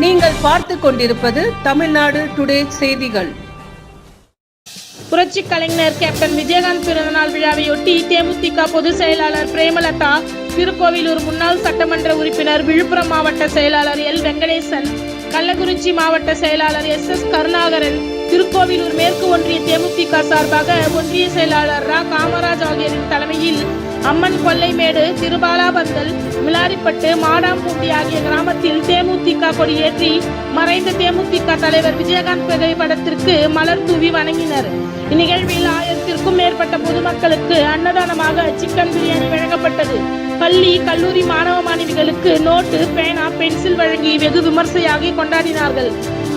நீங்கள் பார்த்து கொண்டிருப்பது தமிழ்நாடு டுடே செய்திகள். புரட்சி கலைஞர் கேப்டன் விஜயகாந்த் பிறந்தநாள் விழாவையொட்டி தேமுதிக பொதுச் செயலாளர் பிரேமலதா, திருக்கோவிலூர் முன்னாள் சட்டமன்ற உறுப்பினர், விழுப்புரம் மாவட்ட செயலாளர் எல் வெங்கடேசன், கள்ளக்குறிச்சி மாவட்ட செயலாளர் எஸ் கருணாகரன், திருக்கோவிலூர் மேற்கு ஒன்றிய தேமுதிக சார்பாக ஒன்றிய செயலாளர் ரா காமராஜ் ஆகியோரின் தலைமையில் அம்மன் கொல்லைமேடு, திருபாலாபந்தல், மிலாரிப்பட்டு, மாடாம்பூண்டி ஆகிய கிராமத்தில் தேமுதிக கொடியேற்றி மறைந்த தேமுதிக தலைவர் விஜயகாந்த் புகைப்படத்திற்கு மலர் தூவி வணங்கினர். இந்நிகழ்வில் 1000க்கும் மேற்பட்ட பொதுமக்களுக்கு அன்னதானமாக சிக்கன் பிரியாணி வழங்கப்பட்டது. பள்ளி, கல்லூரி மாணவ மாணவிகளுக்கு நோட்டு, பேனா, பென்சில் வழங்கி வெகு விமர்சையாக கொண்டாடினார்கள்.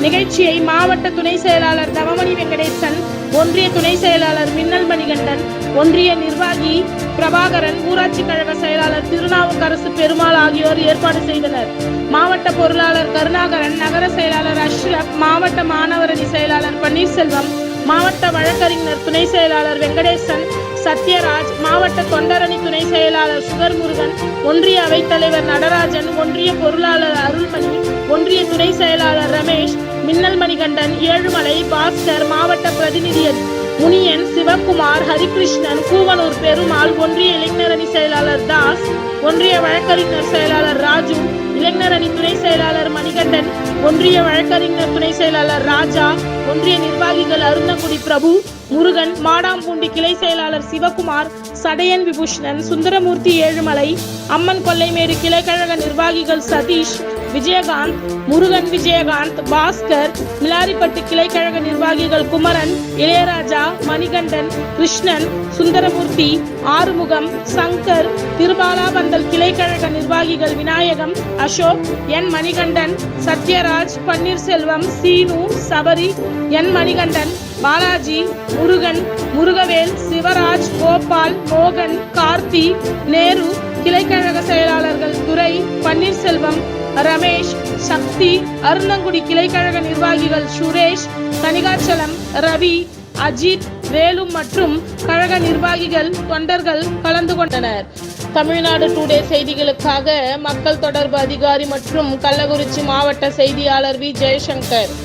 நிகழ்ச்சியை மாவட்ட துணை செயலாளர் தவமணி வெங்கடேசன், ஒன்றிய துணை செயலாளர் மின்னல் மணிகண்டன், ஒன்றிய நிர்வாகி பிரபாகரன், ஊராட்சி கழக செயலாளர் திருநாவுக்கரசு பெருமாள் ஆகியோர் ஏற்பாடு செய்தனர். மாவட்ட பொருளாளர் கருணாகரன், நகர செயலாளர் அஷ்ரப், மாவட்ட மாணவரணி செயலாளர் பன்னீர்செல்வம், மாவட்ட வழக்கறிஞர் துணை செயலாளர் வெங்கடேசன், சத்யராஜ், மாவட்ட தொண்டரணி துணை செயலாளர் சுகர்முருகன், ஒன்றிய அவைத்தலைவர் நடராஜன், ஒன்றிய பொருளாளர் அருள்மணி, ஒன்றிய துணை செயலாளர் ரமேஷ், மின்னல் மணிகண்டன், ஏழுமலை, பாஸ்கர், மாவட்ட பிரதிநிதி முனியன், சிவகுமார், ஹரிகிருஷ்ணன், கூவனூர் பெருமாள், ஒன்றிய இளைஞரணி செயலாளர் தாஸ், ஒன்றிய வழக்கறிஞர் செயலாளர் ராஜு, இளைஞரணி துணை செயலாளர் மணிகண்டன், ஒன்றிய வழக்கறிஞர் துணை செயலாளர் ராஜா, ஒன்றிய நிர்வாகிகள் அருந்தங்குடி பிரபு, முருகன், மாடாம்பூண்டி கிளை செயலாளர் சிவகுமார், சடையன் விபூஷணன், சுந்தரமூர்த்தி, ஏழுமலை, அம்மன் கொல்லைமேடு கிளைக்கழக நிர்வாகிகள் சதீஷ், விஜயகாந்த், முருகன், விஜயகாந்த், பாஸ்கர், மிலாரிப்பட்டு கிளைக்கழக நிர்வாகிகள் குமரன், இளையராஜா, மணிகண்டன், கிருஷ்ணன், சுந்தரமூர்த்தி, ஆறுமுகம், சங்கர், திருபாலாபந்தல் கிளைக்கழக நிர்வாகிகள் விநாயகம், அசோக், என் மணிகண்டன், சத்யராஜ், பன்னீர்செல்வம், சீனு, சபரி, என் மணிகண்டன், பாலாஜி, முருகன், முருகவேல், சிவராஜ், கோபால், மோகன், கார்த்தி, நேரு, கிளைக்கழக செயலாளர்கள் துரை, பன்னீர்செல்வம், ரமேஷ், சக்தி, அருந்தங்குடி கிளைக்கழக நிர்வாகிகள் சுரேஷ், கனிகாச்சலம், ரவி, அஜித், வேலு மற்றும் கழக நிர்வாகிகள், தொண்டர்கள் கலந்து கொண்டனர். தமிழ்நாடு டுடே செய்திகளுக்காக மக்கள் தொடர்பு அதிகாரி மற்றும் கள்ளக்குறிச்சி மாவட்ட செய்தியாளர் வி ஜெயசங்கர்.